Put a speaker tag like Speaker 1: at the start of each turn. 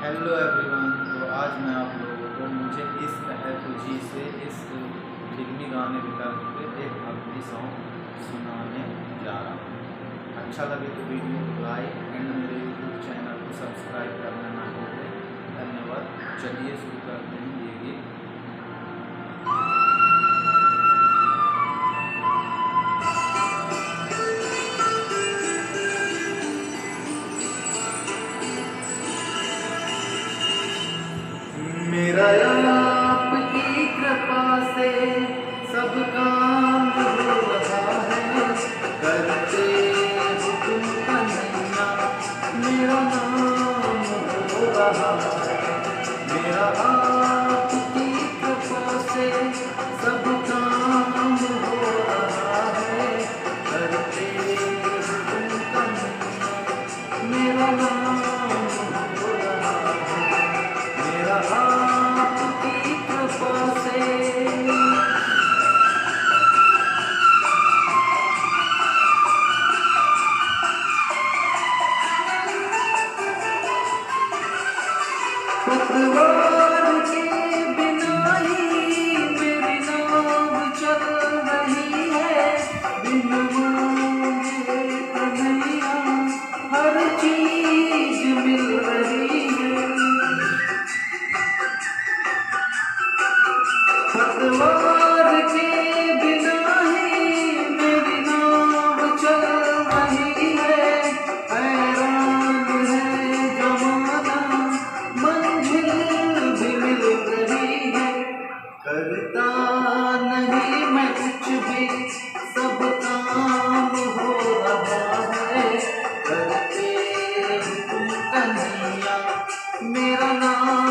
Speaker 1: Hello everyone. तो आज मैं आप लोगों को मुझे इश्क है तुझी से इस फिल्मी गाने विकल्प पे एक भक्ति सॉन्ग सुनाने जा रहा हूँ। अच्छा लगे तो वीडियो को लाइक एंड मेरे यूट्यूब चैनल को सब्सक्राइब करना ना भूलें। धन्यवाद। चलिए शुरू करते हैं ये गीत। मेरा आपकी कृपा से सब काम हो रहा है, करते हुक्म कन्हैया मेरा नाम हो रहा है। मेरा आपकी कृपा से सब काम हो रहा है, करते हुक्म कन्हैया मेरा नाम हो रहा है। मेरा आपकी कृपा से पतवार के बिना ही मेरी नाव चल रही है। बिन मांगे कन्हैया हर चीज मिल रही है। पतवार के बिना ही मेरी नाव चल रही है। हैरान है जमाना मंजिल भी मिल रही है। करता नहीं मैं कुछ भी सब काम हो रहा है। करते हुक्म कन्हैया मेरा नाम